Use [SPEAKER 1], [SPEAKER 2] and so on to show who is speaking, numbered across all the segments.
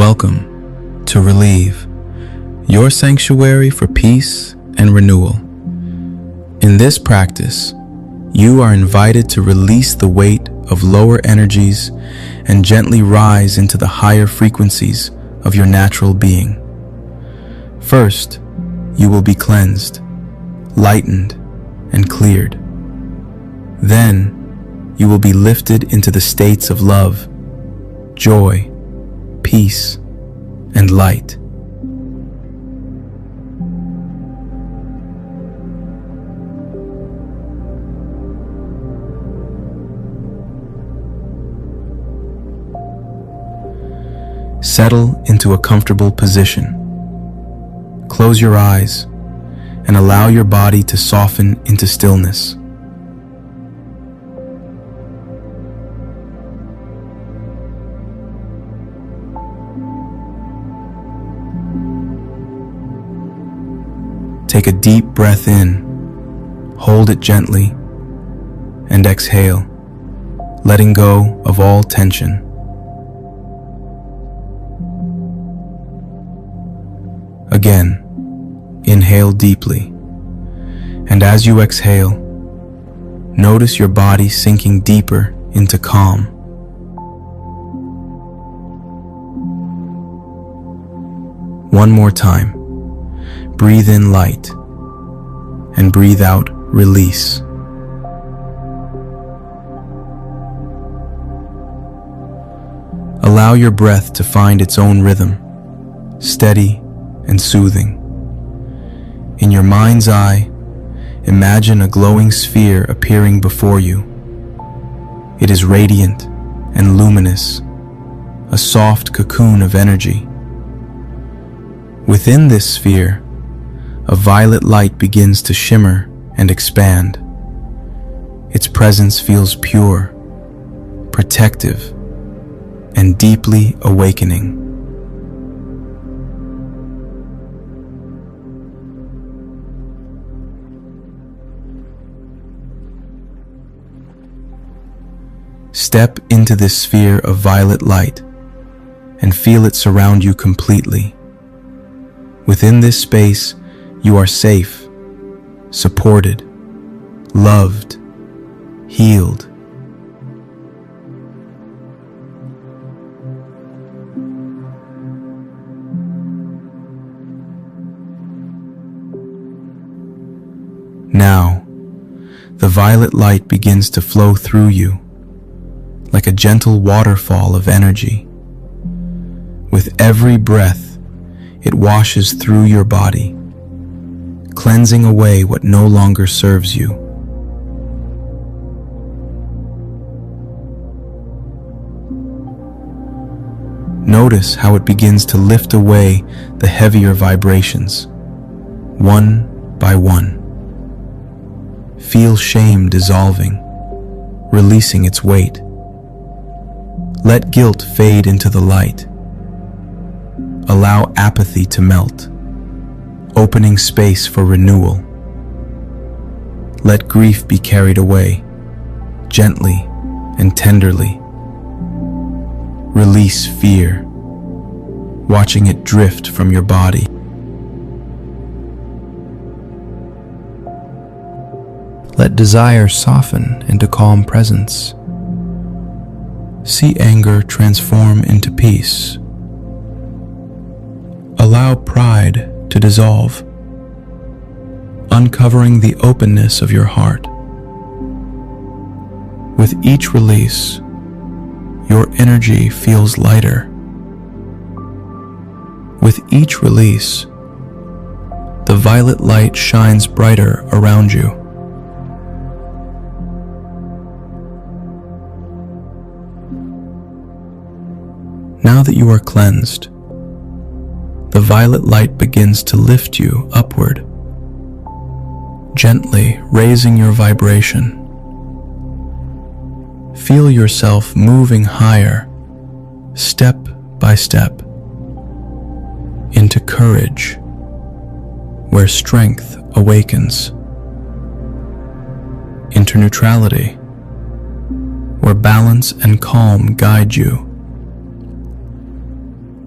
[SPEAKER 1] Welcome to Relieve, your sanctuary for peace and renewal. In this practice, you are invited to release the weight of lower energies and gently rise into the higher frequencies of your natural being. First, you will be cleansed, lightened, and cleared. Then, you will be lifted into the states of love, joy, peace, and light. Settle into a comfortable position. Close your eyes and allow your body to soften into stillness. Take a deep breath in, hold it gently, and exhale, letting go of all tension. Again, inhale deeply, and as you exhale, notice your body sinking deeper into calm. One more time. Breathe in light and breathe out release. Allow your breath to find its own rhythm, steady and soothing. In your mind's eye, imagine a glowing sphere appearing before you. It is radiant and luminous, a soft cocoon of energy. Within this sphere, a violet light begins to shimmer and expand. Its presence feels pure, protective, and deeply awakening. Step into this sphere of violet light and feel it surround you completely. Within this space, you are safe, supported, loved, healed. Now, the violet light begins to flow through you, like a gentle waterfall of energy. With every breath, it washes through your body, cleansing away what no longer serves you. Notice how it begins to lift away the heavier vibrations, one by one. Feel shame dissolving, releasing its weight. Let guilt fade into the light. Allow apathy to melt, opening space for renewal. Let grief be carried away, gently and tenderly. Release fear, watching it drift from your body. Let desire soften into calm presence. See anger transform into peace. Allow pride to dissolve, uncovering the openness of your heart. With each release, your energy feels lighter. With each release, the violet light shines brighter around you. Now that you are cleansed, the violet light begins to lift you upward, gently raising your vibration. Feel yourself moving higher, step by step, into courage, where strength awakens, into neutrality, where balance and calm guide you,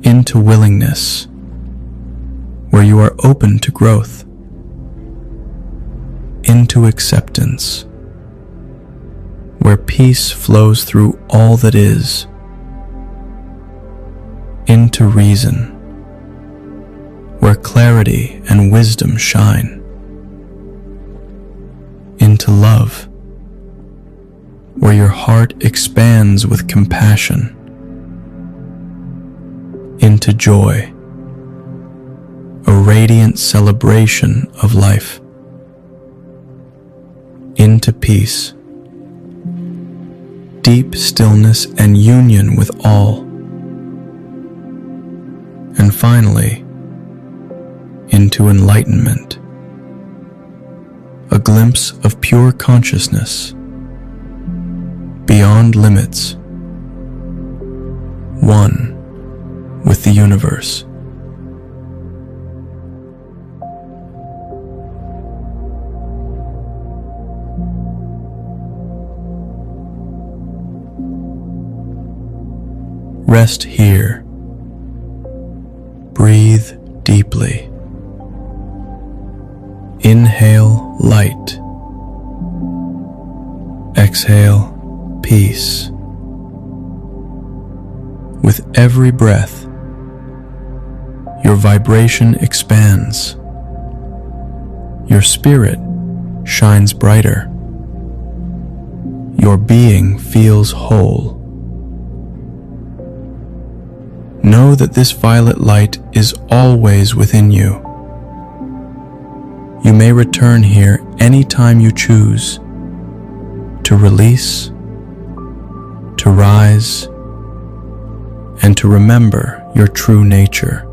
[SPEAKER 1] into willingness, where you are open to growth, into acceptance, where peace flows through all that is, into reason, where clarity and wisdom shine, into love, where your heart expands with compassion, into joy, a radiant celebration of life, into peace, deep stillness and union with all, and finally, into enlightenment, a glimpse of pure consciousness, beyond limits, one with the universe. Rest here. Breathe deeply. Inhale light. Exhale peace. With every breath, your vibration expands. Your spirit shines brighter. Your being feels whole. Know that this violet light is always within you. You may return here anytime you choose to release, to rise, and to remember your true nature.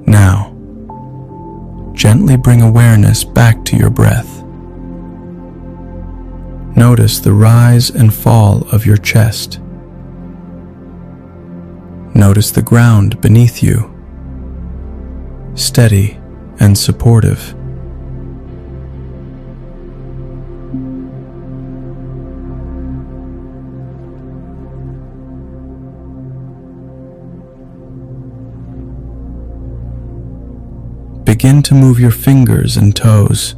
[SPEAKER 1] Now, gently bring awareness back to your breath. Notice the rise and fall of your chest. Notice the ground beneath you, steady and supportive. Begin to move your fingers and toes,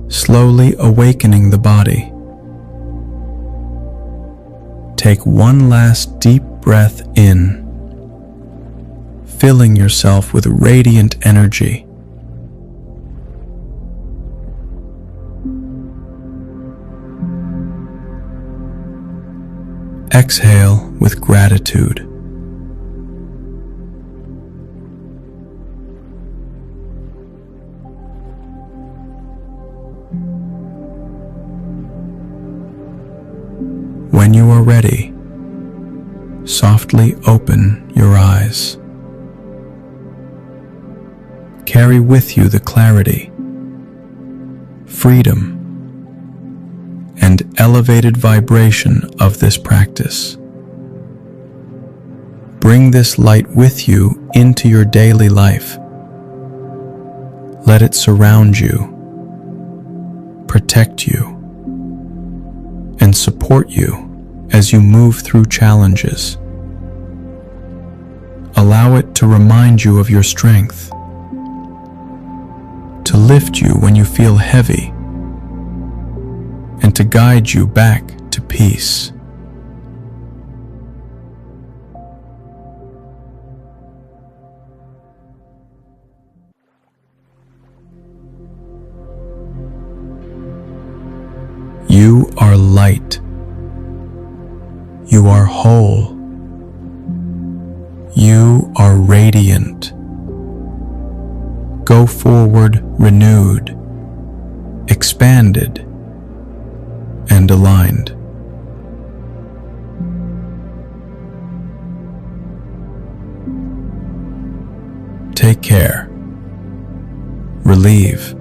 [SPEAKER 1] slowly awakening the body. Take one last deep breath in, filling yourself with radiant energy. Exhale with gratitude. When you are ready, softly open your eyes. Carry with you the clarity, freedom, and elevated vibration of this practice. Bring this light with you into your daily life. Let it surround you, protect you, and support you as you move through challenges. Allow it to remind you of your strength, to lift you when you feel heavy, and to guide you back to peace. You are light. You are whole. You are radiant. Go forward renewed, expanded, and aligned. Take care. Relieve.